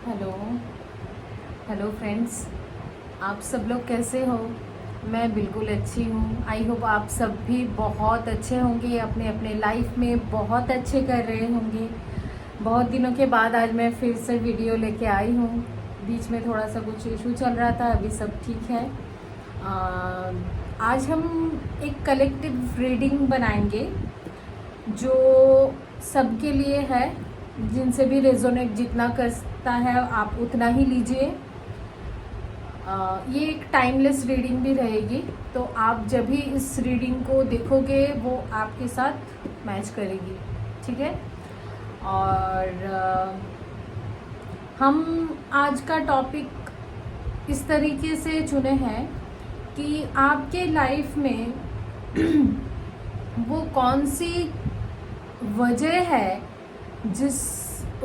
Hello hello friends, आप सब लोग कैसे हो। मैं बिल्कुल अच्छी हूँ। आई होप आप सब भी बहुत अच्छे होंगे, अपने अपने लाइफ में बहुत अच्छे कर रहे होंगे। बहुत दिनों के बाद आज मैं फिर से वीडियो लेके आई हूँ। बीच में थोड़ा सा कुछ इशू चल रहा था, अभी सब ठीक है। आज हम एक कलेक्टिव रीडिंग बनाएंगे जो सबके लिए है। जिनसे भी रेजोनेट जितना करता है आप उतना ही लीजिए। ये एक टाइमलेस रीडिंग भी रहेगी, तो आप जब भी इस रीडिंग को देखोगे वो आपके साथ मैच करेगी, ठीक है। और हम आज का टॉपिक इस तरीके से चुने हैं कि आपके लाइफ में वो कौन सी वजह है जिस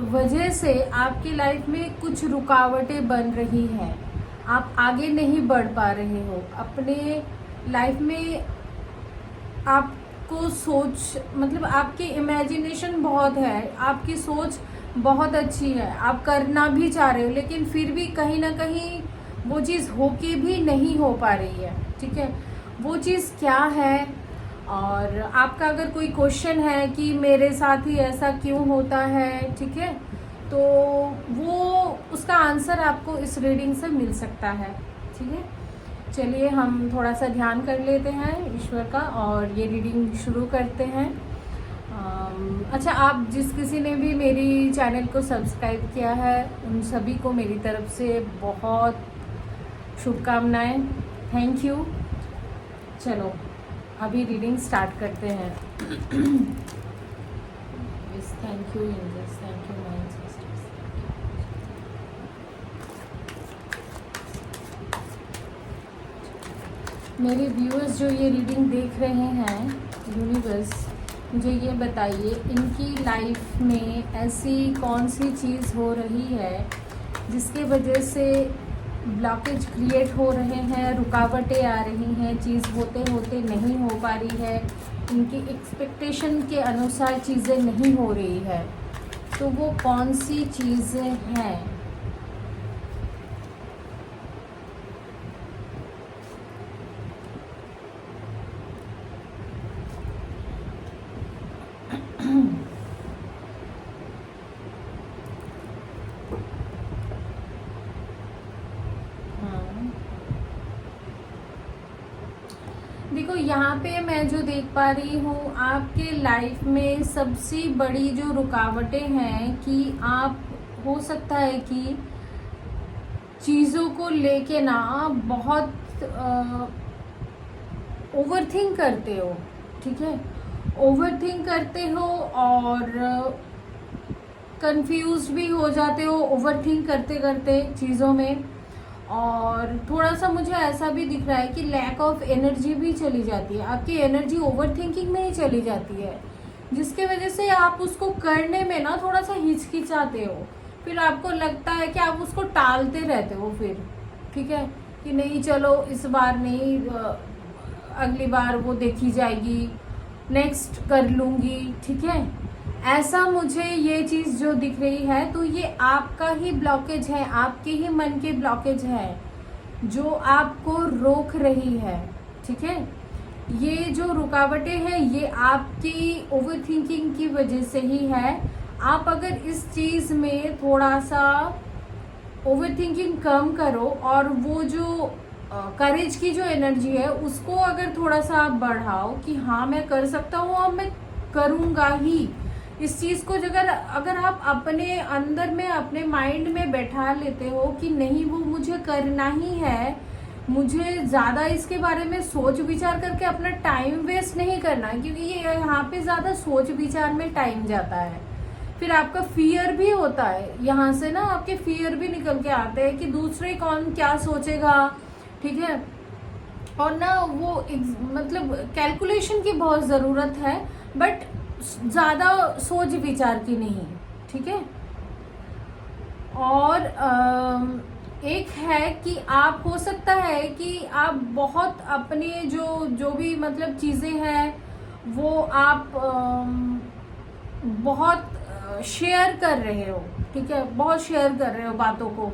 वजह से आपकी लाइफ में कुछ रुकावटें बन रही हैं, आप आगे नहीं बढ़ पा रहे हो अपने लाइफ में। आपको सोच मतलब आपकी इमेजिनेशन बहुत है, आपकी सोच बहुत अच्छी है, आप करना भी चाह रहे हो, लेकिन फिर भी कहीं ना कहीं वो चीज़ होके भी नहीं हो पा रही है, ठीक है। वो चीज़ क्या है, और आपका अगर कोई क्वेश्चन है कि मेरे साथ ही ऐसा क्यों होता है, ठीक है, तो वो उसका आंसर आपको इस रीडिंग से मिल सकता है, ठीक है। चलिए हम थोड़ा सा ध्यान कर लेते हैं ईश्वर का और ये रीडिंग शुरू करते हैं। अच्छा, आप जिस किसी ने भी मेरी चैनल को सब्सक्राइब किया है उन सभी को मेरी तरफ से बहुत शुभकामनाएं, थैंक यू। चलो अभी रीडिंग स्टार्ट करते हैं। Thank you angels, thank you my sisters. मेरे व्यूअर्स जो ये रीडिंग देख रहे हैं, यूनिवर्स मुझे ये बताइए इनकी लाइफ में ऐसी कौन सी चीज़ हो रही है जिसके वजह से ब्लॉकेज क्रिएट हो रहे हैं, रुकावटें आ रही हैं, चीज़ होते होते नहीं हो पा रही है, इनकी एक्सपेक्टेशन के अनुसार चीज़ें नहीं हो रही है, तो वो कौन सी चीज़ें हैं। देखो यहाँ पे मैं जो देख पा रही हूँ आपके लाइफ में सबसे बड़ी जो रुकावटें हैं कि आप हो सकता है कि चीज़ों को लेके ना बहुत ओवरथिंक करते हो, ठीक है। ओवरथिंक करते हो और कंफ्यूज भी हो जाते हो ओवरथिंक करते करते चीज़ों में। और थोड़ा सा मुझे ऐसा भी दिख रहा है कि लैक ऑफ एनर्जी भी चली जाती है, आपकी एनर्जी ओवर थिंकिंग में ही चली जाती है, जिसके वजह से आप उसको करने में ना थोड़ा सा हिचकिचाते हो। फिर आपको लगता है कि आप उसको टालते रहते हो फिर, ठीक है, कि नहीं चलो इस बार नहीं, अगली बार वो देखी जाएगी, नेक्स्ट कर लूँगी, ठीक है। ऐसा मुझे ये चीज़ जो दिख रही है, तो ये आपका ही ब्लॉकेज है, आपके ही मन के ब्लॉकेज है जो आपको रोक रही है, ठीक है। ये जो रुकावटें हैं ये आपकी ओवर थिंकिंग की वजह से ही है। आप अगर इस चीज़ में थोड़ा सा ओवर थिंकिंग कम करो और वो जो करेज की जो एनर्जी है उसको अगर थोड़ा सा आप बढ़ाओ कि हाँ मैं कर सकता हूँ और मैं करूँगा ही, इस चीज़ को अगर आप अपने अंदर में अपने माइंड में बैठा लेते हो कि नहीं वो मुझे करना ही है, मुझे ज़्यादा इसके बारे में सोच विचार करके अपना टाइम वेस्ट नहीं करना, क्योंकि ये यहाँ पे ज़्यादा सोच विचार में टाइम जाता है। फिर आपका फियर भी होता है, यहाँ से ना आपके फियर भी निकल के आते हैं कि दूसरे कौन क्या सोचेगा, ठीक है। और ना वो मतलब कैलकुलेशन की बहुत ज़रूरत है, बट ज़्यादा सोच विचार की नहीं, ठीक है। और एक है कि आप हो सकता है कि आप बहुत अपने जो भी मतलब चीज़ें हैं वो आप बहुत शेयर कर रहे हो, ठीक है, बहुत शेयर कर रहे हो बातों को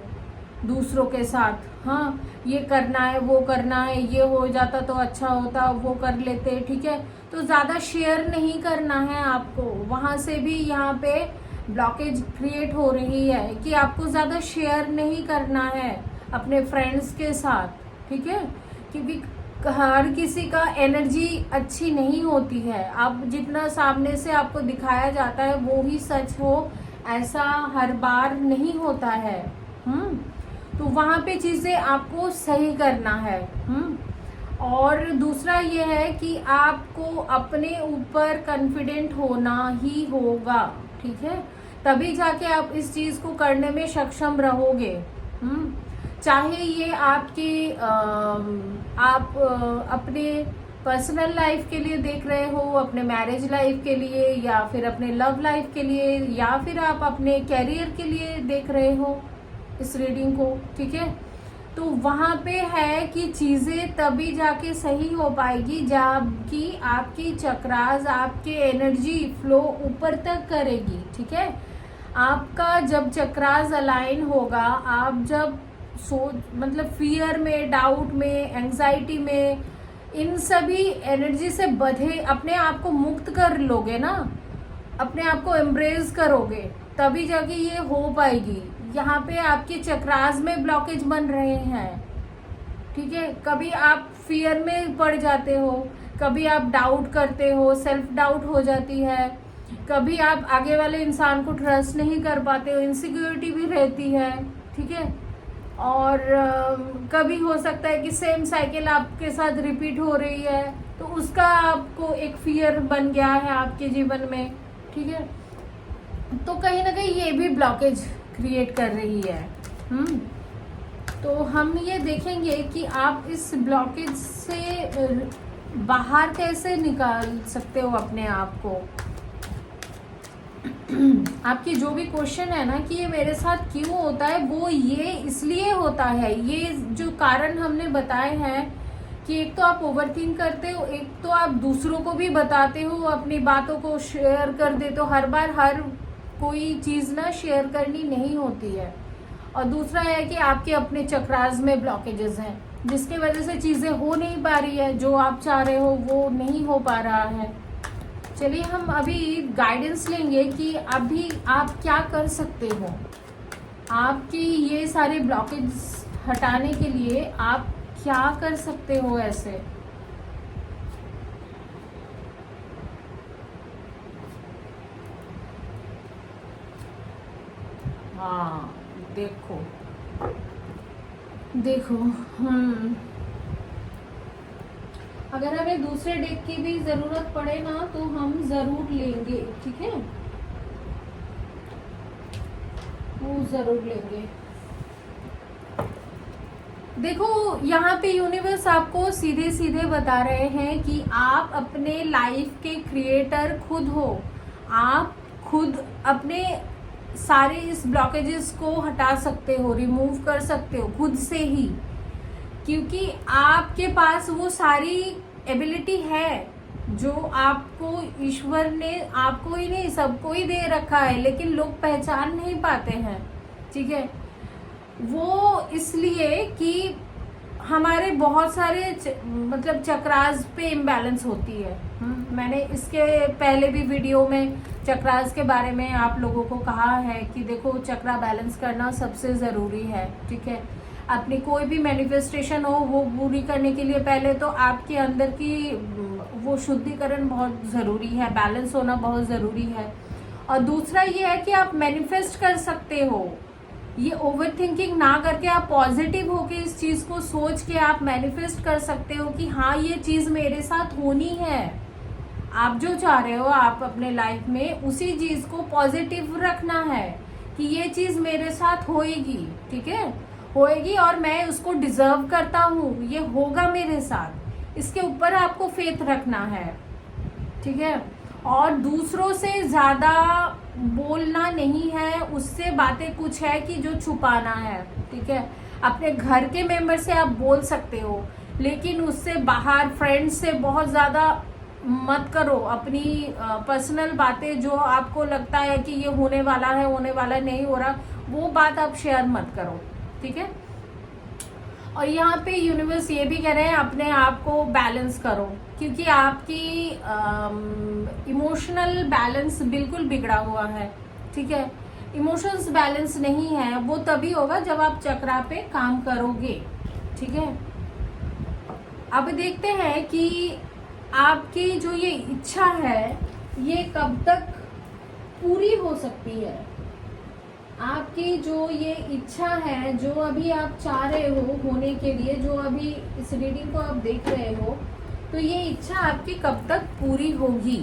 दूसरों के साथ। हाँ, ये करना है, वो करना है, ये हो जाता तो अच्छा होता, वो कर लेते, ठीक है। तो ज़्यादा शेयर नहीं करना है आपको। वहाँ से भी यहाँ पे ब्लॉकेज क्रिएट हो रही है कि आपको ज़्यादा शेयर नहीं करना है अपने फ्रेंड्स के साथ, ठीक है। क्योंकि हर किसी का एनर्जी अच्छी नहीं होती है। आप जितना सामने से आपको दिखाया जाता है वो ही सच हो, ऐसा हर बार नहीं होता है। तो वहाँ पे चीज़ें आपको सही करना है। और दूसरा ये है कि आपको अपने ऊपर कॉन्फिडेंट होना ही होगा, ठीक है। तभी जाके आप इस चीज़ को करने में सक्षम रहोगे। चाहे ये आपके आप अपने पर्सनल लाइफ के लिए देख रहे हो, अपने मैरिज लाइफ के लिए, या फिर अपने लव लाइफ के लिए, या फिर आप अपने कैरियर के लिए देख रहे हो इस रीडिंग को, ठीक है। तो वहाँ पे है कि चीज़ें तभी जाके सही हो पाएगी जबकि आपकी चक्रास, आपके एनर्जी फ्लो ऊपर तक करेगी, ठीक है। आपका जब चक्रास अलाइन होगा, आप जब मतलब फियर में, डाउट में, एंजाइटी में, इन सभी एनर्जी से बधे अपने आप को मुक्त कर लोगे ना, अपने आप को एम्ब्रेस करोगे, तभी जाके ये हो पाएगी। यहाँ पे आपके चक्रास में ब्लॉकेज बन रहे हैं, ठीक है। कभी आप फियर में पड़ जाते हो, कभी आप डाउट करते हो, सेल्फ डाउट हो जाती है, कभी आप आगे वाले इंसान को ट्रस्ट नहीं कर पाते हो, इनसिक्योरिटी भी रहती है, ठीक है। और कभी हो सकता है कि सेम साइकिल आपके साथ रिपीट हो रही है, तो उसका आपको एक फियर बन गया है आपके जीवन में, ठीक है। तो कहीं ना कहीं ये भी ब्लॉकेज क्रिएट कर रही है। तो हम ये देखेंगे कि आप इस ब्लॉकेज से बाहर कैसे निकाल सकते हो अपने आप को। आपकी जो भी क्वेश्चन है ना कि ये मेरे साथ क्यों होता है, वो ये इसलिए होता है। ये जो कारण हमने बताए हैं कि एक तो आप ओवरथिंक करते हो, एक तो आप दूसरों को भी बताते हो, अपनी बातों को शेयर कर देते हो। हर बार हर कोई चीज़ ना शेयर करनी नहीं होती है। और दूसरा है कि आपके अपने चक्रास में ब्लॉकेजेस हैं, जिसकी वजह से चीज़ें हो नहीं पा रही है, जो आप चाह रहे हो वो नहीं हो पा रहा है। चलिए हम अभी गाइडेंस लेंगे कि अभी आप क्या कर सकते हो। आपकी ये सारे ब्लॉकेज हटाने के लिए आप क्या कर सकते हो ऐसे। हाँ, देखो अगर हमें दूसरे डेक की भी जरूरत पड़े ना तो हम जरूर लेंगे, ठीक है, वो जरूर लेंगे। देखो यहाँ पे यूनिवर्स आपको सीधे सीधे बता रहे हैं कि आप अपने लाइफ के क्रिएटर खुद हो। आप खुद अपने सारे इस ब्लॉकेजेस को हटा सकते हो, रिमूव कर सकते हो खुद से ही, क्योंकि आपके पास वो सारी एबिलिटी है जो आपको ईश्वर ने, आपको ही नहीं सबको ही दे रखा है, लेकिन लोग पहचान नहीं पाते हैं, ठीक है। वो इसलिए कि हमारे बहुत सारे मतलब चक्रास पे इम्बैलेंस होती है। मैंने इसके पहले भी वीडियो में चक्रास के बारे में आप लोगों को कहा है कि देखो चक्रा बैलेंस करना सबसे ज़रूरी है, ठीक है। अपनी कोई भी मैनिफेस्टेशन हो वो पूरी करने के लिए पहले तो आपके अंदर की वो शुद्धिकरण बहुत ज़रूरी है, बैलेंस होना बहुत ज़रूरी है। और दूसरा ये है कि आप मैनिफेस्ट कर सकते हो, ये ओवर थिंकिंग ना करके आप पॉजिटिव होके इस चीज़ को सोच के आप मैनिफेस्ट कर सकते हो कि हाँ ये चीज़ मेरे साथ होनी है। आप जो चाह रहे हो आप अपने लाइफ में, उसी चीज़ को पॉजिटिव रखना है कि ये चीज़ मेरे साथ होएगी, ठीक है, होएगी और मैं उसको डिजर्व करता हूँ, ये होगा मेरे साथ। इसके ऊपर आपको फेथ रखना है, ठीक है। और दूसरों से ज़्यादा बोलना नहीं है, उससे बातें कुछ है कि जो छुपाना है, ठीक है। अपने घर के मेंबर से आप बोल सकते हो, लेकिन उससे बाहर फ्रेंड्स से बहुत ज़्यादा मत करो। अपनी पर्सनल बातें जो आपको लगता है कि ये होने वाला है, होने वाला नहीं हो रहा, वो बात आप शेयर मत करो, ठीक है। और यहाँ पे यूनिवर्स ये भी कह रहे हैं अपने आप को बैलेंस करो, क्योंकि आपकी इमोशनल बैलेंस बिल्कुल बिगड़ा हुआ है, ठीक है। इमोशंस बैलेंस नहीं है, वो तभी होगा जब आप चक्रा पे काम करोगे, ठीक है। अब देखते हैं कि आपकी जो ये इच्छा है ये कब तक पूरी हो सकती है। आपकी जो ये इच्छा है, जो अभी आप चाह रहे हो होने के लिए, जो अभी इस रीडिंग को आप देख रहे हो, तो ये इच्छा आपकी कब तक पूरी होगी।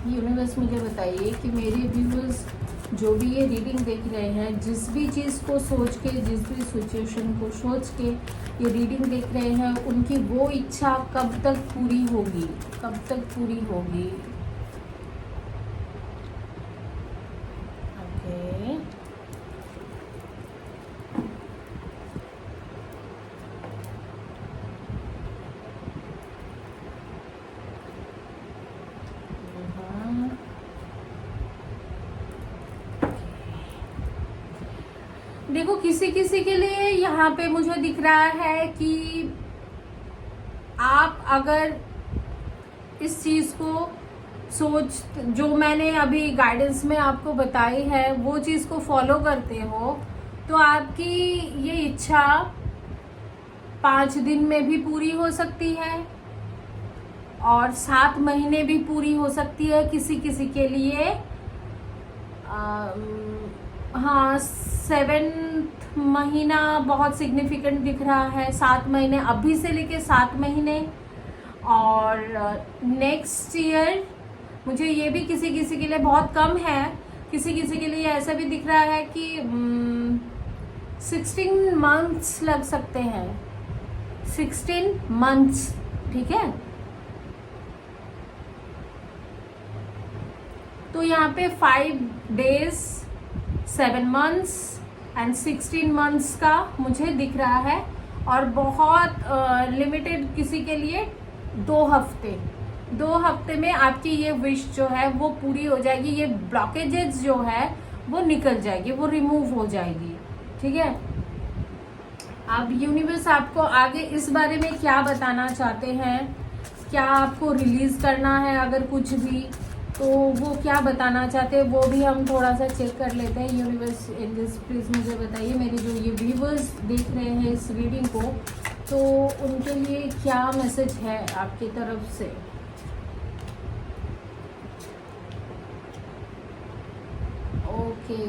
यूनिवर्स मुझे बताइए कि मेरे व्यूअर्स जो भी ये रीडिंग देख रहे हैं, जिस भी चीज़ को सोच के, जिस भी सिचुएशन को सोच के ये रीडिंग देख रहे हैं, उनकी वो इच्छा कब तक पूरी होगी, कब तक पूरी होगी। ओके, देखो किसी किसी के लिए यहाँ पे मुझे दिख रहा है कि आप अगर इस चीज को सोच, जो मैंने अभी गाइडेंस में आपको बताई है, वो चीज को फॉलो करते हो, तो आपकी ये इच्छा 5 दिन में भी पूरी हो सकती है और 7 महीने भी पूरी हो सकती है किसी किसी के लिए। हाँ, 7th महीना बहुत सिग्निफिकेंट दिख रहा है, 7 महीने अभी से लेके 7 महीने, और नेक्स्ट ईयर मुझे ये भी किसी किसी के लिए बहुत कम है। किसी किसी के लिए ऐसा भी दिख रहा है कि 16 मंथ्स लग सकते हैं, 16 मंथ्स, ठीक है। तो यहाँ पे 5 days, 7 months एंड 16 months का मुझे दिख रहा है, और बहुत लिमिटेड किसी के लिए 2 हफ्ते में आपकी ये विश जो है वो पूरी हो जाएगी। ये ब्लॉकेजेस जो है वो निकल जाएगी, वो रिमूव हो जाएगी, ठीक है। अब यूनिवर्स आपको आगे इस बारे में क्या बताना चाहते हैं, क्या आपको रिलीज करना है अगर कुछ भी, तो वो क्या बताना चाहते हैं वो भी हम थोड़ा सा चेक कर लेते हैं। यूनिवर्स इन दिस प्लीज मुझे बताइए, मेरे जो ये व्यूवर्स देख रहे हैं इस रीडिंग को, तो उनके लिए क्या मैसेज है आपकी तरफ से। ओके,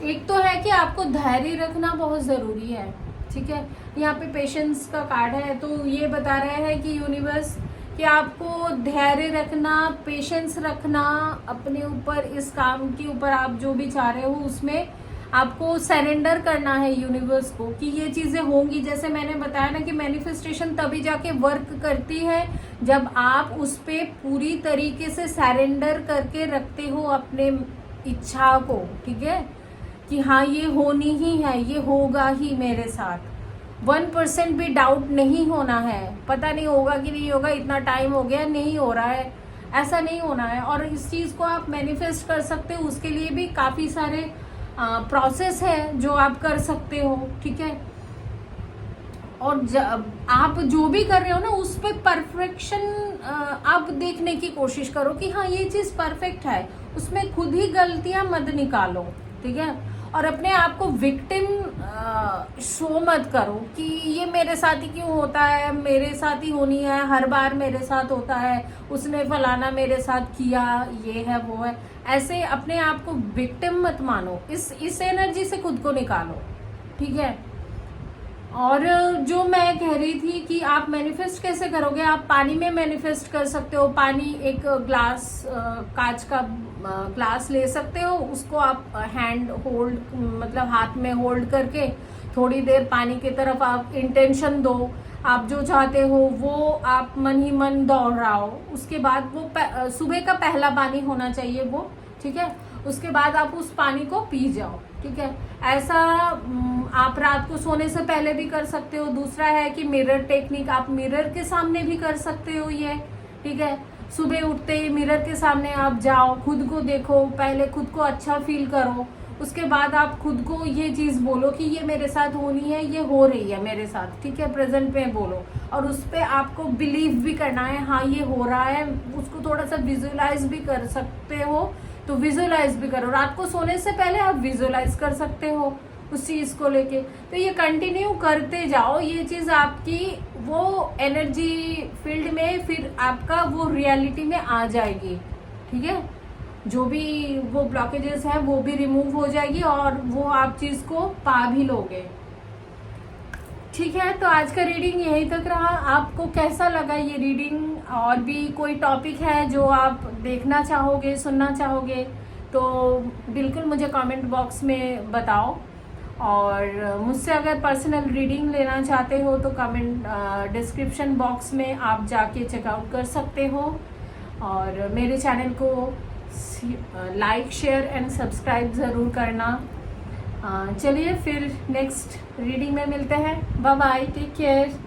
एक तो है कि आपको धैर्य रखना बहुत ज़रूरी है, ठीक है। यहाँ पे पेशेंस का कार्ड है, तो ये बता रहे हैं कि यूनिवर्स कि आपको धैर्य रखना, पेशेंस रखना अपने ऊपर, इस काम के ऊपर, आप जो भी चाह रहे हो उसमें आपको सरेंडर करना है यूनिवर्स को कि ये चीज़ें होंगी। जैसे मैंने बताया ना कि मैनिफेस्टेशन तभी जाके वर्क करती है जब आप उस पर पूरी तरीके से सरेंडर करके रखते हो अपने इच्छा को, ठीक है, कि हाँ ये होनी ही है, ये होगा ही मेरे साथ। 1% भी डाउट नहीं होना है, पता नहीं होगा कि नहीं होगा, इतना टाइम हो गया नहीं हो रहा है, ऐसा नहीं होना है। और इस चीज़ को आप मैनिफेस्ट कर सकते हो, उसके लिए भी काफ़ी सारे प्रोसेस है जो आप कर सकते हो, ठीक है। और आप जो भी कर रहे हो ना उस पर परफेक्शन आप देखने की कोशिश करो कि हाँ ये चीज़ परफेक्ट है, उसमें खुद ही गलतियां मत निकालो, ठीक है। और अपने आप को विक्टिम शो मत करो कि ये मेरे साथ ही क्यों होता है, मेरे साथ ही होनी है, हर बार मेरे साथ होता है, उसने फलाना मेरे साथ किया, ये है वो है, ऐसे अपने आप को विक्टिम मत मानो। इस एनर्जी से खुद को निकालो, ठीक है। और जो मैं कह रही थी कि आप मैनिफेस्ट कैसे करोगे, आप पानी में मैनिफेस्ट कर सकते हो। पानी, एक ग्लास, कांच का ग्लास ले सकते हो, उसको आप हैंड होल्ड, मतलब हाथ में होल्ड करके थोड़ी देर पानी की तरफ आप इंटेंशन दो, आप जो चाहते हो वो आप मन ही मन दोहराओ। उसके बाद वो सुबह का पहला पानी होना चाहिए वो, ठीक है। उसके बाद आप उस पानी को पी जाओ, ठीक है। ऐसा आप रात को सोने से पहले भी कर सकते हो। दूसरा है कि मिरर टेक्निक, आप मिरर के सामने भी कर सकते हो ये, ठीक है। सुबह उठते ही मिरर के सामने आप जाओ, खुद को देखो, पहले खुद को अच्छा फील करो, उसके बाद आप खुद को ये चीज़ बोलो कि ये मेरे साथ होनी है, ये हो रही है मेरे साथ, ठीक है। प्रेजेंट में बोलो और उस पर आपको बिलीव भी करना है, हाँ ये हो रहा है। उसको थोड़ा सा विजुअलाइज भी कर सकते हो तो विजुअलाइज भी करो। रात को सोने से पहले आप विजुअलाइज कर सकते हो उस चीज़ को लेके। तो ये कंटिन्यू करते जाओ, ये चीज़ आपकी वो एनर्जी फील्ड में फिर आपका वो रियलिटी में आ जाएगी, ठीक है। जो भी वो ब्लॉकेजेस हैं वो भी रिमूव हो जाएगी और वो आप चीज़ को पा भी लोगे, ठीक है। तो आज का रीडिंग यहीं तक रहा। आपको कैसा लगा ये रीडिंग? और भी कोई टॉपिक है जो आप देखना चाहोगे, सुनना चाहोगे, तो बिल्कुल मुझे कमेंट बॉक्स में बताओ। और मुझसे अगर पर्सनल रीडिंग लेना चाहते हो तो कमेंट डिस्क्रिप्शन बॉक्स में आप जाके चेकआउट कर सकते हो। और मेरे चैनल को लाइक, शेयर एंड सब्सक्राइब ज़रूर करना। चलिए फिर नेक्स्ट रीडिंग में मिलते हैं। Bye bye, take care.